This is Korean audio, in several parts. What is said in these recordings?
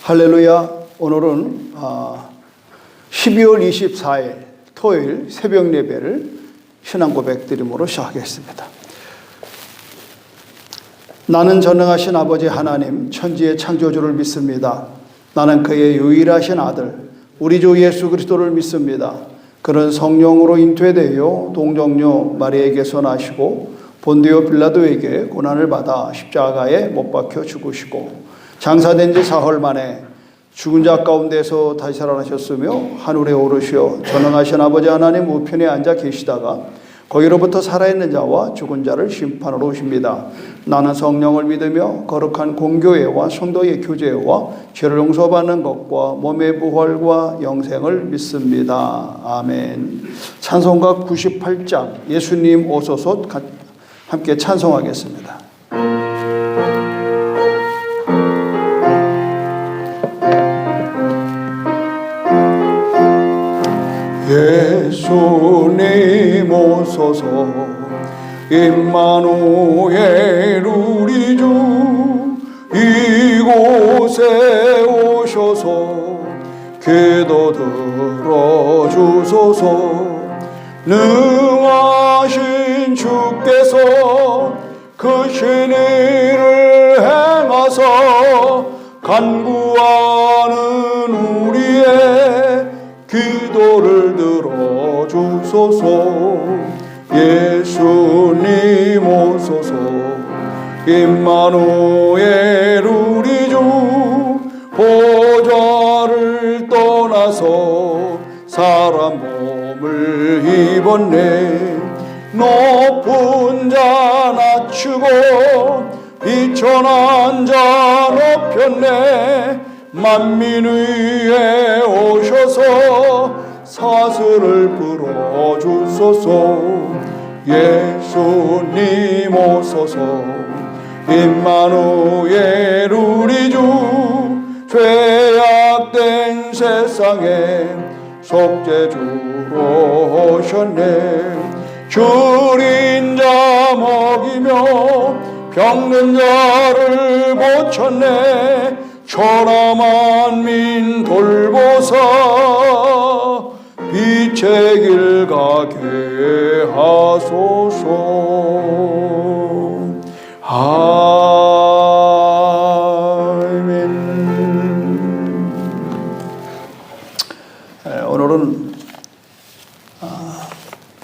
할렐루야. 오늘은 12월 24일 토요일 새벽 예배를 신앙 고백 드림으로 시작하겠습니다. 나는 전능하신 아버지 하나님 천지의 창조주를 믿습니다. 나는 그의 유일하신 아들 우리 주 예수 그리스도를 믿습니다. 그는 성령으로 잉태되어 동정녀 마리아에게서 나시고 본디오 빌라도에게 고난을 받아 십자가에 못 박혀 죽으시고 장사된 지 사흘 만에 죽은 자 가운데서 다시 살아나셨으며 하늘에 오르시어 전능하신 아버지 하나님 우편에 앉아 계시다가 거기로부터 살아있는 자와 죽은 자를 심판하러 오십니다. 나는 성령을 믿으며 거룩한 공교회와 성도의 교제와 죄를 용서받는 것과 몸의 부활과 영생을 믿습니다. 아멘. 찬송가 98장 예수님 오소서 함께 찬송하겠습니다. 예수님 오소서 임마누엘 우리 주 이곳에 오셔서 기도 들어주소서. 능하신 주께서 크신 일을 행하사 간구하는 우리의 기도를 들어주소서. 예수님 오소서 임마누엘 우리 주 보좌를 떠나서 사람 몸을 입었네. 높은 자 낮추고 비천한 자 높였네. 만민 위에 오셔서 사슬을 풀어주소서. 예수님 오소서 임마누엘 우리 주 죄악된 세상에 속죄주로 오셨네. 줄인 자 먹이며 병든 자를 고쳤네. 천하 만민 돌보사 빛의 길 가게 하소서. 아멘. 오늘은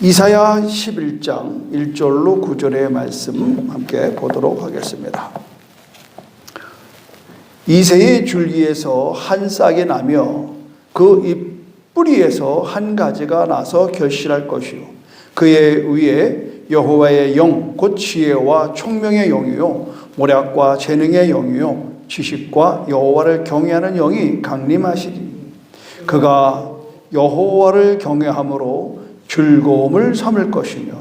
이사야 11장 1절로 9절의 말씀 함께 보도록 하겠습니다. 이새의 줄기에서 한 싹이 나며 그 잎 뿌리에서 한 가지가 나서 결실할 것이요 그의 위에 여호와의 영 곧 지혜와 총명의 영이요 모략과 재능의 영이요 지식과 여호와를 경외하는 영이 강림하시리. 그가 여호와를 경외함으로 즐거움을 삼을 것이며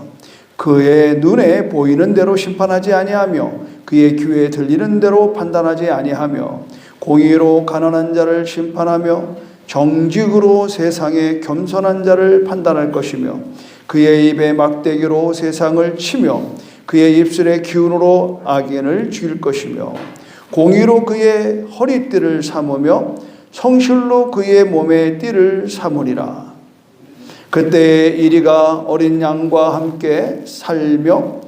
그의 눈에 보이는 대로 심판하지 아니하며 그의 귀에 들리는 대로 판단하지 아니하며 공의로 가난한 자를 심판하며 정직으로 세상의 겸손한 자를 판단할 것이며 그의 입에 막대기로 세상을 치며 그의 입술의 기운으로 악인을 죽일 것이며 공의로 그의 허리띠를 삼으며 성실로 그의 몸의 띠를 삼으리라. 그때 이리가 어린 양과 함께 살며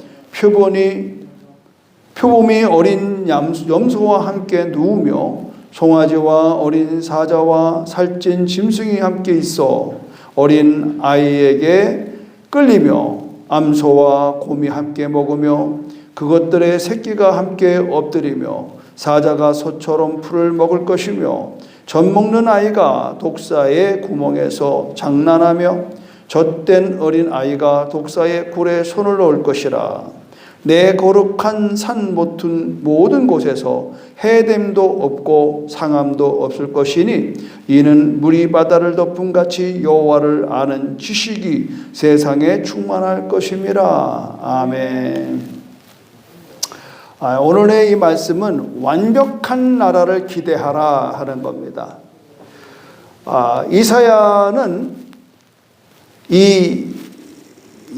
표범이 어린 염소와 함께 누우며 송아지와 어린 사자와 살찐 짐승이 함께 있어 어린 아이에게 끌리며 암소와 곰이 함께 먹으며 그것들의 새끼가 함께 엎드리며 사자가 소처럼 풀을 먹을 것이며 젖 먹는 아이가 독사의 구멍에서 장난하며 젖된 어린 아이가 독사의 굴에 손을 넣을 것이라. 내 거룩한 산 모든 곳에서 해됨도 없고 상함도 없을 것이니 이는 물이 바다를 덮은 같이 여호와를 아는 지식이 세상에 충만할 것임이라. 아멘. 오늘의 이 말씀은 완벽한 나라를 기대하라 하는 겁니다. 이사야는 이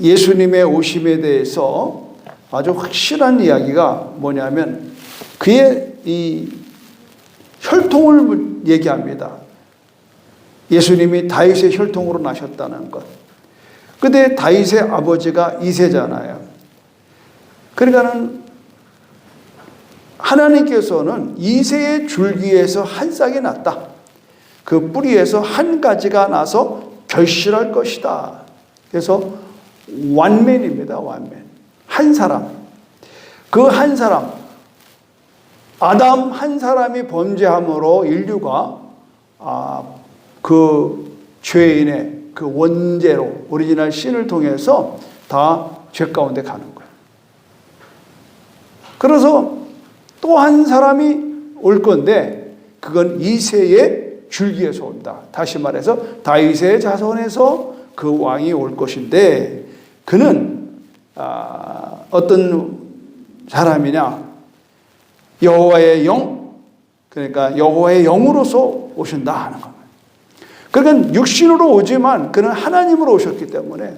예수님의 오심에 대해서 아주 확실한 이야기가 뭐냐면 그의 이 혈통을 얘기합니다. 예수님이 다윗의 혈통으로 나셨다는 것. 근데 다윗의 아버지가 이새잖아요. 그러니까는 하나님께서는 이새의 줄기에서 한 싹이 났다. 그 뿌리에서 한 가지가 나서 결실할 것이다. 그래서 완맨입니다. 완맨. 한 사람. 그 한 사람. 아담 한 사람이 범죄함으로 인류가 그 죄인의 그 원죄로 오리지널 신을 통해서 다 죄 가운데 가는 거예요. 그래서 또 한 사람이 올 건데 그건 이새의 줄기에서 온다. 다시 말해서 다윗의 자손에서 그 왕이 올 것인데 그는 어떤 사람이냐? 여호와의 영, 그러니까 여호와의 영으로서 오신다 하는 겁니다. 그러니까 육신으로 오지만 그는 하나님으로 오셨기 때문에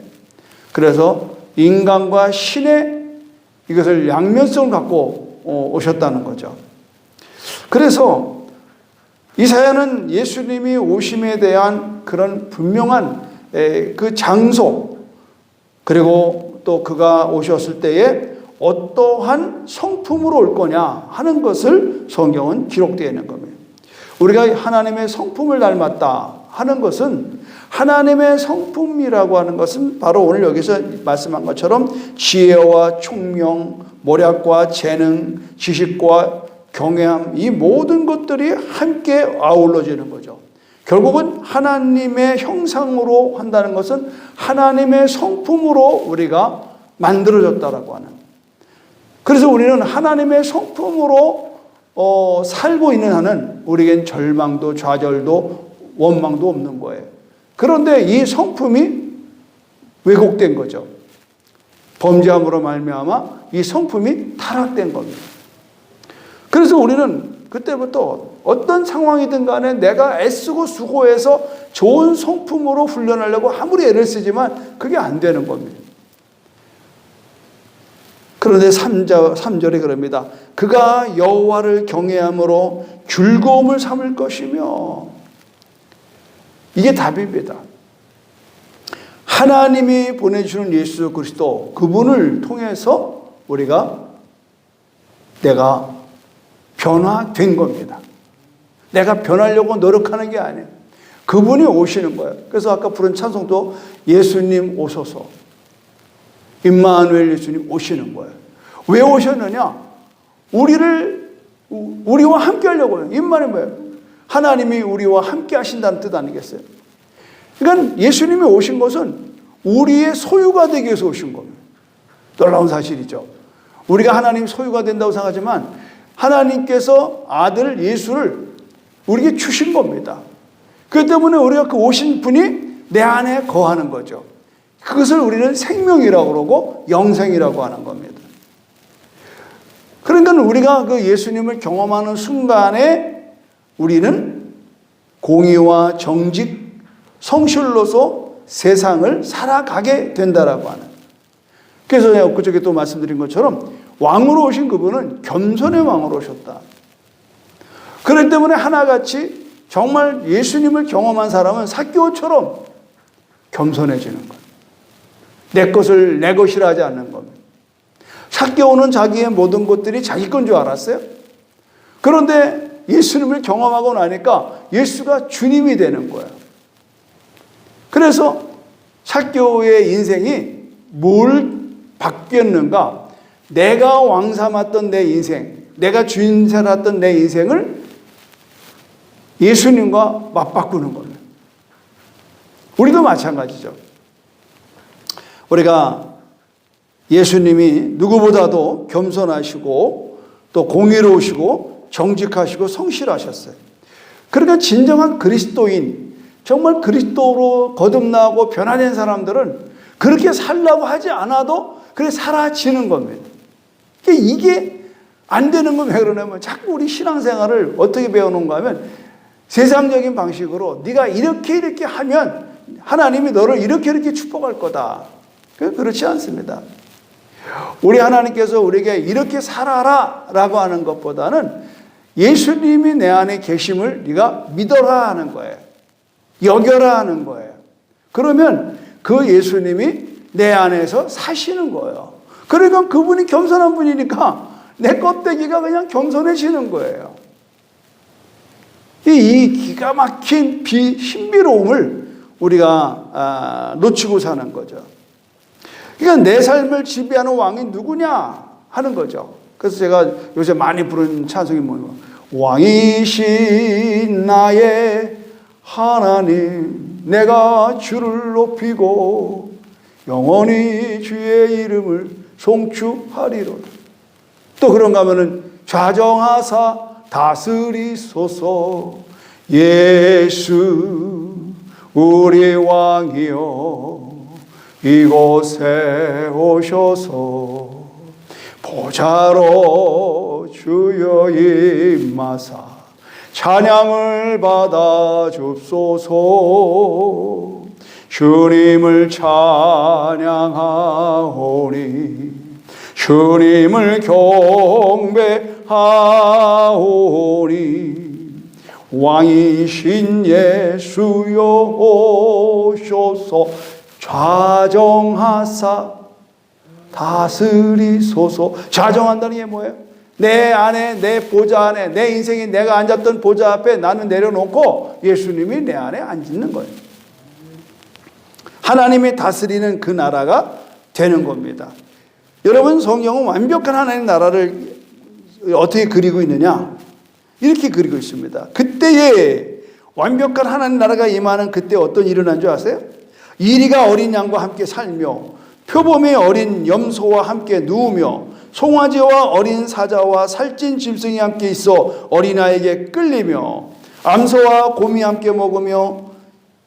그래서 인간과 신의 이것을 양면성을 갖고 오셨다는 거죠. 그래서 이사야는 예수님이 오심에 대한 그런 분명한 그 장소 그리고 또 그가 오셨을 때에 어떠한 성품으로 올 거냐 하는 것을 성경은 기록되어 있는 겁니다. 우리가 하나님의 성품을 닮았다 하는 것은 하나님의 성품이라고 하는 것은 바로 오늘 여기서 말씀한 것처럼 지혜와 총명, 모략과 재능, 지식과 경외함 이 모든 것들이 함께 아울러지는 거죠. 결국은 하나님의 형상으로 한다는 것은 하나님의 성품으로 우리가 만들어졌다라고 하는. 그래서 우리는 하나님의 성품으로 살고 있는 한은 우리에겐 절망도 좌절도 원망도 없는 거예요. 그런데 이 성품이 왜곡된 거죠. 범죄함으로 말미암아 이 성품이 타락된 겁니다. 그래서 우리는 그때부터 어떤 상황이든 간에 내가 애쓰고 수고해서 좋은 성품으로 훈련하려고 아무리 애를 쓰지만 그게 안 되는 겁니다. 그런데 3절에 그럽니다. 그가 여호와를 경외함으로 즐거움을 삼을 것이며 이게 답입니다. 하나님이 보내주는 예수 그리스도 그분을 통해서 내가 변화된 겁니다. 내가 변하려고 노력하는 게 아니에요. 그분이 오시는 거예요. 그래서 아까 부른 찬송도 예수님 오소서 임마누엘 예수님 오시는 거예요. 왜 오셨느냐? 우리와 함께 하려고 해요. 임마누엘 뭐예요? 하나님이 우리와 함께 하신다는 뜻 아니겠어요? 그러니까 예수님이 오신 것은 우리의 소유가 되기 위해서 오신 겁니다. 놀라운 사실이죠. 우리가 하나님 소유가 된다고 생각하지만 하나님께서 아들 예수를 우리에게 주신 겁니다. 그렇기 때문에 우리가 그 오신 분이 내 안에 거하는 거죠. 그것을 우리는 생명이라고 그러고 영생이라고 하는 겁니다. 그러니까 우리가 그 예수님을 경험하는 순간에 우리는 공의와 정직, 성실로서 세상을 살아가게 된다라고 하는. 그래서 내가 그저께 또 말씀드린 것처럼 왕으로 오신 그분은 겸손의 왕으로 오셨다. 그렇기 때문에 하나같이 정말 예수님을 경험한 사람은 삭개오처럼 겸손해지는 것. 내 것을 내 것이라 하지 않는 겁니다. 삭개오는 자기의 모든 것들이 자기 건 줄 알았어요. 그런데 예수님을 경험하고 나니까 예수가 주님이 되는 거예요. 그래서 삭개오의 인생이 뭘 바뀌었는가? 내가 왕 삼았던 내 인생, 내가 주인 살았던 내 인생을 예수님과 맞바꾸는 겁니다. 우리도 마찬가지죠. 우리가 예수님이 누구보다도 겸손하시고 또 공의로우시고 정직하시고 성실하셨어요. 그러니까 진정한 그리스도인, 정말 그리스도로 거듭나고 변화된 사람들은 그렇게 살려고 하지 않아도 그렇게 사라지는 겁니다. 이게 안 되는 건 왜 그러냐면 자꾸 우리 신앙생활을 어떻게 배워놓은가 하면 세상적인 방식으로 네가 이렇게 하면 하나님이 너를 이렇게 축복할 거다. 그렇지 않습니다. 우리 하나님께서 우리에게 이렇게 살아라 라고 하는 것보다는 예수님이 내 안에 계심을 네가 믿어라 하는 거예요. 여겨라 하는 거예요. 그러면 그 예수님이 내 안에서 사시는 거예요. 그러니까 그분이 겸손한 분이니까 내 껍데기가 그냥 겸손해지는 거예요. 이 기가 막힌 신비로움을 우리가 놓치고 사는 거죠. 그러니까 내 삶을 지배하는 왕이 누구냐 하는 거죠. 그래서 제가 요새 많이 부르는 찬송이 뭐예요? 왕이신 나의 하나님, 내가 주를 높이고 영원히 주의 이름을 송축하리로다. 또 그런가 하면은 좌정하사 다스리소서. 예수 우리 왕이여 이곳에 오셔서 보좌로 주여 임하사 찬양을 받아 줍소서. 주님을 찬양하오니 주님을 경배하오니 왕이신 예수여 오셔서 좌정하사 다스리소서. 좌정한다는 게 뭐예요? 내 안에, 내 보좌 안에, 내 인생이 내가 앉았던 보좌 앞에 나는 내려놓고 예수님이 내 안에 앉는 거예요. 하나님이 다스리는 그 나라가 되는 겁니다. 여러분, 성경은 완벽한 하나님의 나라를 어떻게 그리고 있느냐? 이렇게 그리고 있습니다. 그때에 완벽한 하나님 나라가 임하는 그때 어떤 일이 일어난 줄 아세요? 이리가 어린 양과 함께 살며 표범의 어린 염소와 함께 누우며 송아지와 어린 사자와 살찐 짐승이 함께 있어 어린아이에게 끌리며 암소와 곰이 함께 먹으며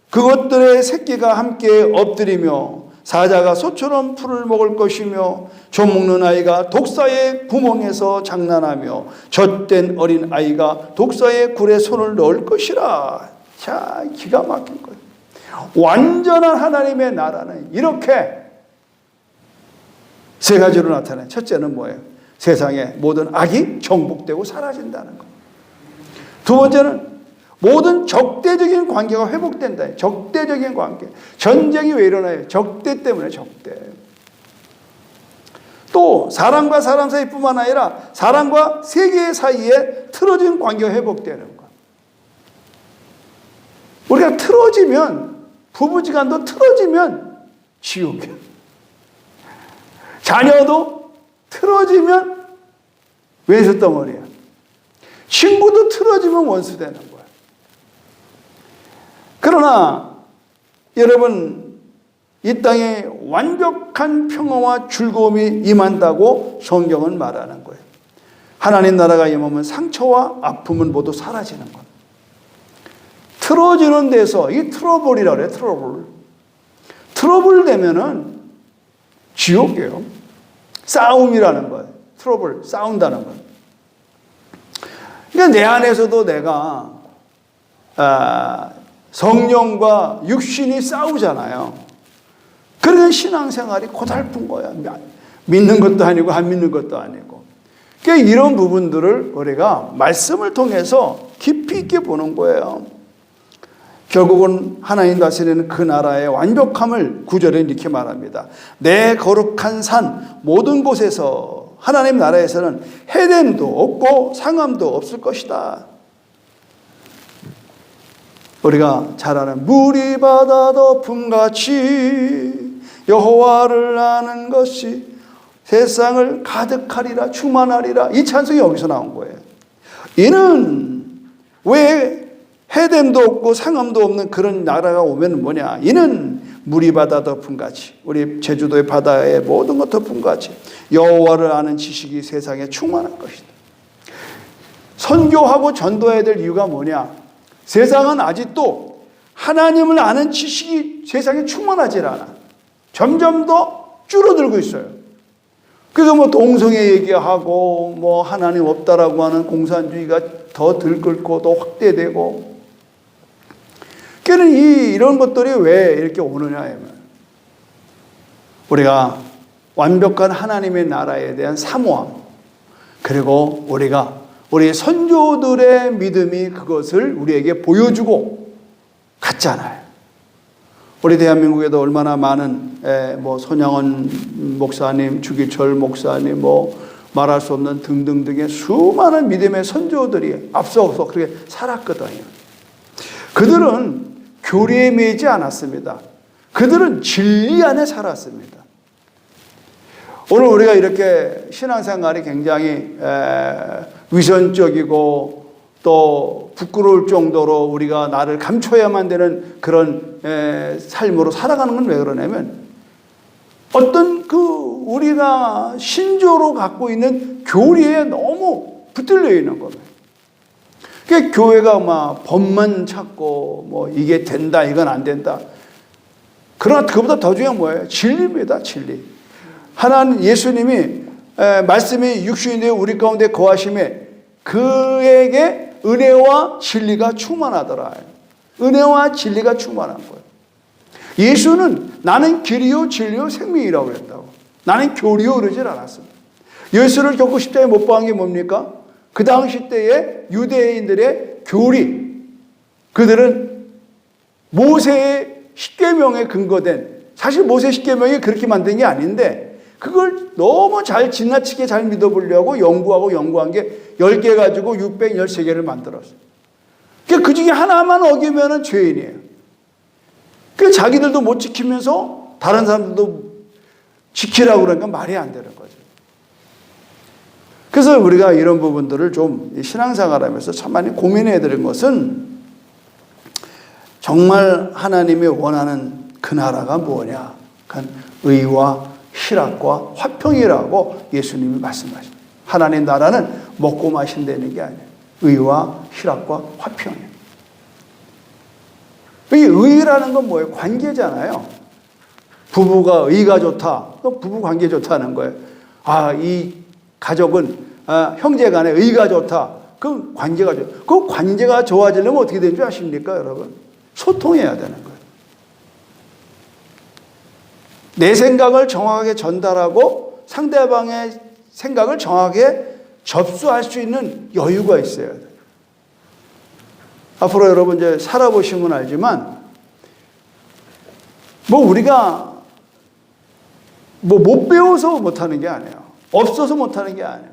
그것들의 새끼가 함께 엎드리며 사자가 소처럼 풀을 먹을 것이며 젖 먹는 아이가 독사의 구멍에서 장난하며 젖된 어린 아이가 독사의 굴에 손을 넣을 것이라. 자, 기가 막힌 거예요. 완전한 하나님의 나라는 이렇게 세 가지로 나타나요. 첫째는 뭐예요? 세상의 모든 악이 정복되고 사라진다는 것. 두 번째는 모든 적대적인 관계가 회복된다. 적대적인 관계. 전쟁이 왜 일어나요? 적대 때문에 적대. 또 사람과 사람 사이뿐만 아니라 사람과 세계 사이에 틀어진 관계가 회복되는 것. 우리가 틀어지면, 부부지간도 틀어지면 지옥이야. 자녀도 틀어지면 왼수덩어리야. 친구도 틀어지면 원수 되는 거야. 그러나 여러분, 이 땅에 완벽한 평화와 즐거움이 임한다고 성경은 말하는 거예요. 하나님 나라가 임하면 상처와 아픔은 모두 사라지는 것. 틀어지는 데서, 이 트러블이라고 그래요. 트러블. 트러블 되면은 지옥이에요. 싸움이라는 거예요. 트러블, 싸운다는 거예요. 그러니까 내 안에서도 내가 성령과 육신이 싸우잖아요. 그러면 신앙생활이 고달픈 거야. 믿는 것도 아니고 안 믿는 것도 아니고. 그러니까 이런 부분들을 우리가 말씀을 통해서 깊이 있게 보는 거예요. 결국은 하나님 다스리는 그 나라의 완벽함을 9절에 이렇게 말합니다. 내 거룩한 산 모든 곳에서 하나님 나라에서는 해됨도 없고 상함도 없을 것이다. 우리가 잘 아는 물이 바다 덮음같이 여호와를 아는 것이 세상을 가득하리라 충만하리라. 이 찬송이 여기서 나온 거예요. 이는 왜 해됨도 없고 상함도 없는 그런 나라가 오면 뭐냐? 이는 물이 바다 덮음같이, 우리 제주도의 바다에 모든 것 덮음같이 여호와를 아는 지식이 세상에 충만할 것이다. 선교하고 전도해야 될 이유가 뭐냐? 세상은 아직도 하나님을 아는 지식이 세상에 충만하지 않아. 점점 더 줄어들고 있어요. 그래서 뭐 동성애 얘기하고 뭐 하나님 없다라고 하는 공산주의가 더 들끓고 더 확대되고. 그러니까 이런 것들이 왜 이렇게 오느냐 하면 우리가 완벽한 하나님의 나라에 대한 사모함, 그리고 우리가 우리 선조들의 믿음이 그것을 우리에게 보여주고 갔잖아요. 우리 대한민국에도 얼마나 많은 뭐 손양원 목사님, 주기철 목사님, 뭐 말할 수 없는 등등등의 수많은 믿음의 선조들이 앞서서 그렇게 살았거든요. 그들은 교리에 매이지 않았습니다. 그들은 진리 안에 살았습니다. 오늘 우리가 이렇게 신앙생활이 굉장히 위선적이고 또 부끄러울 정도로 우리가 나를 감춰야만 되는 그런 삶으로 살아가는 건 왜 그러냐면 어떤 우리가 신조로 갖고 있는 교리에 너무 붙들려 있는 겁니다. 그러니까 교회가 막 법만 찾고 뭐 이게 된다 이건 안 된다. 그러나 그보다 더 중요한 뭐예요? 진리입니다. 진리. 하나님 예수님이 말씀이 육신이 되어 우리 가운데 거하심에 그에게 은혜와 진리가 충만하더라. 은혜와 진리가 충만한 거예요. 예수는 나는 길이요 진리요 생명이라고 그랬다고. 나는 교리요 그러질 않았습니다. 예수를 겪고 십자가에 못 박은 게 뭡니까? 그 당시 때의 유대인들의 교리. 그들은 모세의 십계명에 근거된, 사실 모세 십계명이 그렇게 만든 게 아닌데 그걸 너무 잘 지나치게 잘 믿어보려고 연구한 게 10개 가지고 613개를 만들었어요. 그 중에 하나만 어기면 죄인이에요. 자기들도 못 지키면서 다른 사람들도 지키라고 그러니까 말이 안 되는 거죠. 그래서 우리가 이런 부분들을 좀 신앙생활하면서 참 많이 고민해야 되는 것은 정말 하나님이 원하는 그 나라가 뭐냐? 그건 의와 희락과 화평이라고 예수님이 말씀하십니다. 하나님 나라는 먹고 마신다는 게 아니에요. 의와 희락과 화평이에요. 이 의라는 건 뭐예요? 관계잖아요. 부부가 의가 좋다. 부부 관계 좋다는 거예요. 이 가족은 형제 간에 의가 좋다. 그 관계가 좋아. 그 관계가 좋아지려면 어떻게 되는 줄 아십니까, 여러분? 소통해야 되는 거예요. 내 생각을 정확하게 전달하고 상대방의 생각을 정확하게 접수할 수 있는 여유가 있어야 돼요. 앞으로 여러분 이제 살아보시면 알지만 우리가 못 배워서 못하는 게 아니에요. 없어서 못하는 게 아니에요.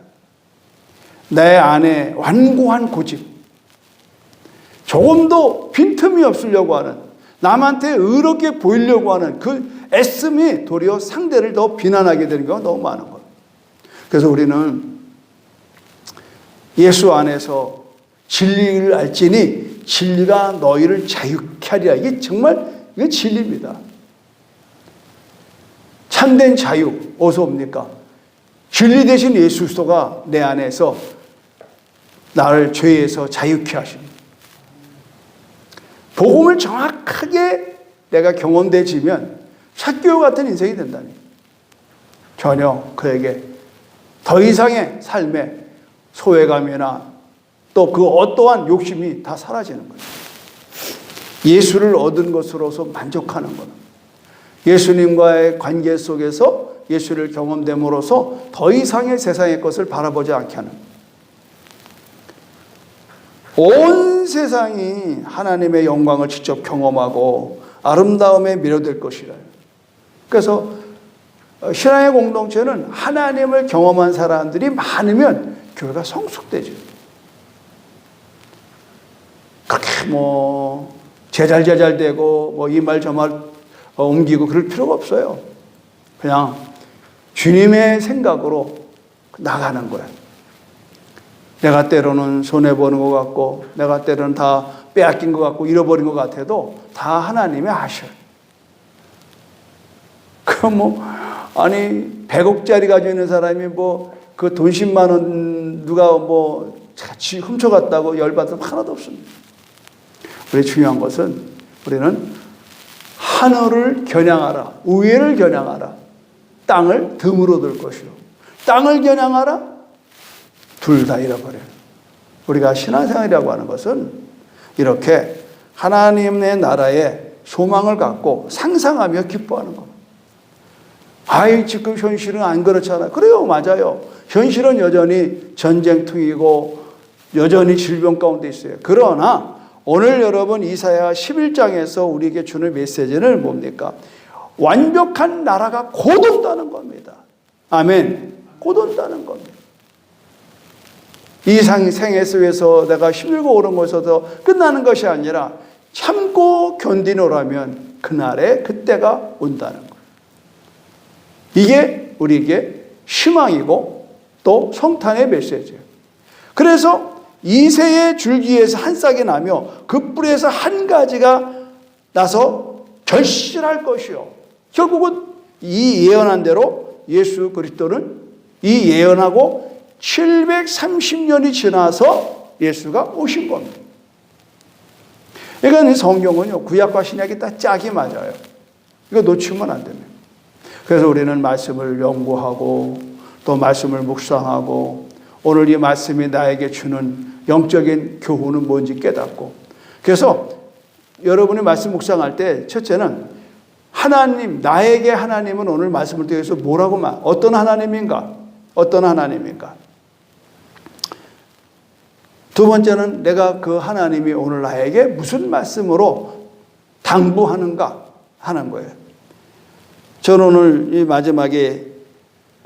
내 안에 완고한 고집, 조금도 빈틈이 없으려고 하는, 남한테 의롭게 보이려고 하는 그 애씀이 도리어 상대를 더 비난하게 되는 경우가 너무 많은 거예요. 그래서 우리는 예수 안에서 진리를 알지니 진리가 너희를 자유케 하리라. 이게 진리입니다. 참된 자유 어디서 옵니까? 진리 대신 예수 그리스도가 내 안에서 나를 죄에서 자유케 하십니다. 복음을 정확하게 내가 경험되지면 삭개오 같은 인생이 된다니. 전혀 그에게 더 이상의 삶에 소외감이나 또 그 어떠한 욕심이 다 사라지는 거예요. 예수를 얻은 것으로서 만족하는 거는 예수님과의 관계 속에서 예수를 경험됨으로써 더 이상의 세상의 것을 바라보지 않게 하는 온 세상이 하나님의 영광을 직접 경험하고 아름다움에 미료될 것이라. 그래서 신앙의 공동체는 하나님을 경험한 사람들이 많으면 교회가 성숙되죠. 그렇게 제잘되고 이 말 저 말 옮기고 그럴 필요가 없어요. 그냥 주님의 생각으로 나가는 거예요. 내가 때로는 손해보는 것 같고 내가 때로는 다 빼앗긴 것 같고 잃어버린 것 같아도 다 하나님이 아셔요. 그럼 100억짜리 가지고 있는 사람이 그 돈 10만 원 누가 같이 훔쳐갔다고 열받으면 하나도 없습니다. 우리 중요한 것은 우리는 하늘을 겨냥하라. 우애를 겨냥하라. 땅을 덤으로 들 것이요. 땅을 겨냥하라. 둘 다 잃어버려요. 우리가 신앙생활이라고 하는 것은 이렇게 하나님의 나라에 소망을 갖고 상상하며 기뻐하는 겁니다. 지금 현실은 안 그렇잖아요. 그래요, 맞아요. 현실은 여전히 전쟁통이고 여전히 질병 가운데 있어요. 그러나 오늘 여러분 이사야 11장에서 우리에게 주는 메시지는 뭡니까? 완벽한 나라가 곧 온다는 겁니다. 아멘. 곧 온다는 겁니다. 이 생에서 내가 힘들고 오른 것에서 끝나는 것이 아니라 참고 견디노라면 그날에 그때가 온다는 거예요. 이게 우리에게 희망이고 또 성탄의 메시지예요. 그래서 이새의 줄기에서 한 싹이 나며 그 뿌리에서 한 가지가 나서 결실할 것이요. 결국은 이 예언한 대로 예수 그리스도는 이 예언하고 730년이 지나서 예수가 오신 겁니다. 그러니까 성경은요, 구약과 신약이 다 짝이 맞아요. 이거 놓치면 안 됩니다. 그래서 우리는 말씀을 연구하고 또 말씀을 묵상하고 오늘 이 말씀이 나에게 주는 영적인 교훈은 뭔지 깨닫고, 그래서 여러분이 말씀 묵상할 때 첫째는 하나님, 나에게 하나님은 오늘 말씀을 통해서 뭐라고 어떤 하나님인가? 어떤 하나님인가? 두 번째는 내가 그 하나님이 오늘 나에게 무슨 말씀으로 당부하는가 하는 거예요. 저는 오늘 이 마지막에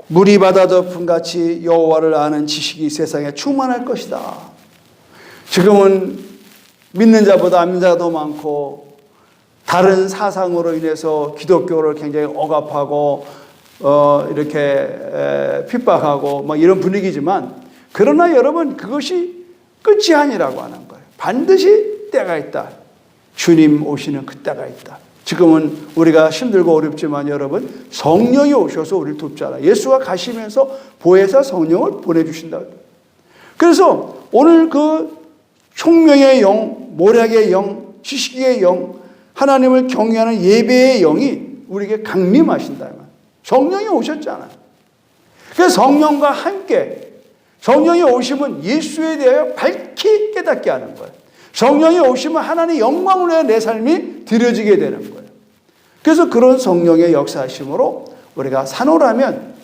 물이 바다 덮은 같이 여호와를 아는 지식이 세상에 충만할 것이다. 지금은 믿는 자보다 안 믿는 자가 더 많고 다른 사상으로 인해서 기독교를 굉장히 억압하고 이렇게 핍박하고 막 이런 분위기지만, 그러나 여러분 그것이 끝이 아니라고 하는 거예요. 반드시 때가 있다. 주님 오시는 그 때가 있다. 지금은 우리가 힘들고 어렵지만 여러분 성령이 오셔서 우리를 돕잖아요. 예수가 가시면서 보혜사 성령을 보내주신다. 그래서 오늘 그 총명의 영, 모략의 영, 지식의 영, 하나님을 경외하는 예배의 영이 우리에게 강림하신다. 성령이 오셨잖아요. 그래서 성령과 함께 성령이 오시면 예수에 대하여 밝히 깨닫게 하는 거예요. 성령이 오시면 하나님의 영광을 위해 내 삶이 드려지게 되는 거예요. 그래서 그런 성령의 역사하심으로 우리가 산호라면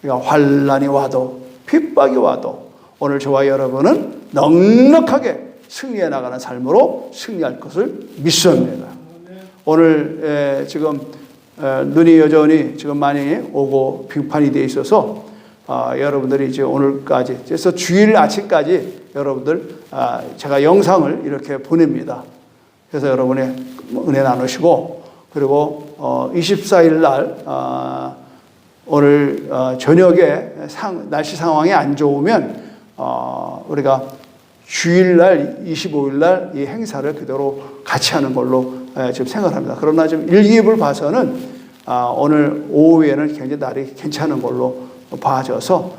우리가 환난이 와도 핍박이 와도 오늘 저와 여러분은 넉넉하게 승리해 나가는 삶으로 승리할 것을 믿습니다. 오늘 지금 눈이 여전히 지금 많이 오고 빙판이 되어 있어서 여러분들이 이제 오늘까지, 그래서 주일 아침까지 여러분들 제가 영상을 이렇게 보냅니다. 그래서 여러분의 은혜 나누시고, 그리고 24일 날 오늘 저녁에 날씨 상황이 안 좋으면 우리가 주일날 25일 날 이 행사를 그대로 같이 하는 걸로 지금 생각합니다. 그러나 지금 일기예보를 봐서는 오늘 오후에는 굉장히 날이 괜찮은 걸로 봐져서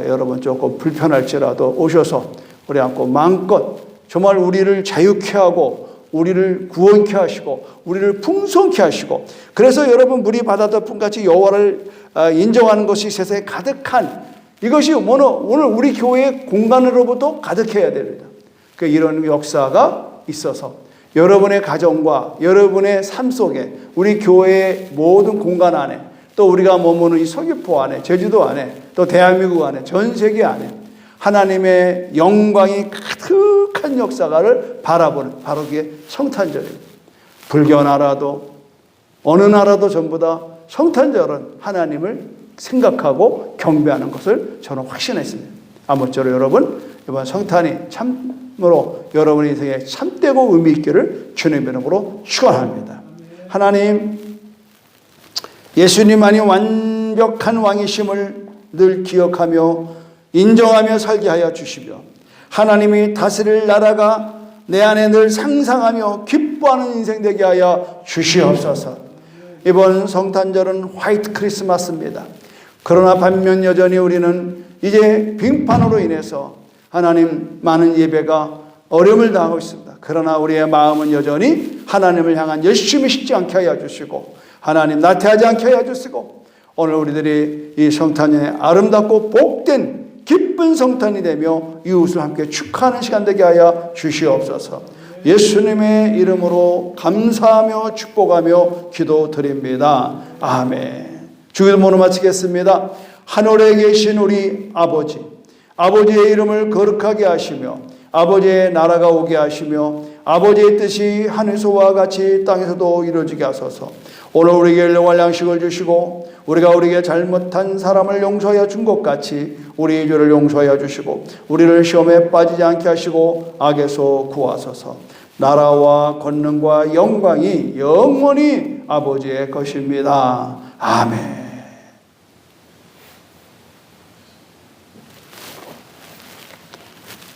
여러분 조금 불편할지라도 오셔서 우리 안고 마음껏 정말 우리를 자유케 하고 우리를 구원케 하시고 우리를 풍성케 하시고, 그래서 여러분 물이 바다 덮은 같이 여호와를 인정하는 것이 세상에 가득한 이것이 오늘 우리 교회의 공간으로부터 가득해야 됩니다. 이런 역사가 있어서 여러분의 가정과 여러분의 삶 속에 우리 교회의 모든 공간 안에 또 우리가 머무는 이 서귀포 안에, 제주도 안에, 또 대한민국 안에, 전 세계 안에 하나님의 영광이 가득한 역사를 바라보는 바로 그게 성탄절입니다. 불교 나라도 어느 나라도 전부 다 성탄절은 하나님을 생각하고 경배하는 것을 저는 확신했습니다. 아무쪼록 여러분 이번 성탄이 참으로 여러분의 인생에 참되고 의미 있기를 주님의 이름으로 축원합니다. 하나님, 예수님만이 완벽한 왕이심을 늘 기억하며 인정하며 살게 하여 주시며, 하나님이 다스릴 나라가 내 안에 늘 상상하며 기뻐하는 인생 되게 하여 주시옵소서. 이번 성탄절은 화이트 크리스마스입니다. 그러나 반면 여전히 우리는 이제 빙판으로 인해서 하나님 많은 예배가 어려움을 당하고 있습니다. 그러나 우리의 마음은 여전히 하나님을 향한 열심히 식지 않게 하여 주시고 하나님 나태하지 않게 하여 주시고, 오늘 우리들이 이 성탄의 아름답고 복된 기쁜 성탄이 되며 이웃을 함께 축하하는 시간 되게 하여 주시옵소서. 예수님의 이름으로 감사하며 축복하며 기도드립니다. 아멘. 주기도문을 마치겠습니다. 하늘에 계신 우리 아버지, 아버지의 이름을 거룩하게 하시며 아버지의 나라가 오게 하시며 아버지의 뜻이 하늘에서와 같이 땅에서도 이루어지게 하소서. 오늘 우리에게 일용할 양식을 주시고 우리가 우리에게 잘못한 사람을 용서하여 준 것 같이 우리의 죄를 용서하여 주시고 우리를 시험에 빠지지 않게 하시고 악에서 구하소서. 나라와 권능과 영광이 영원히 아버지의 것입니다. 아멘.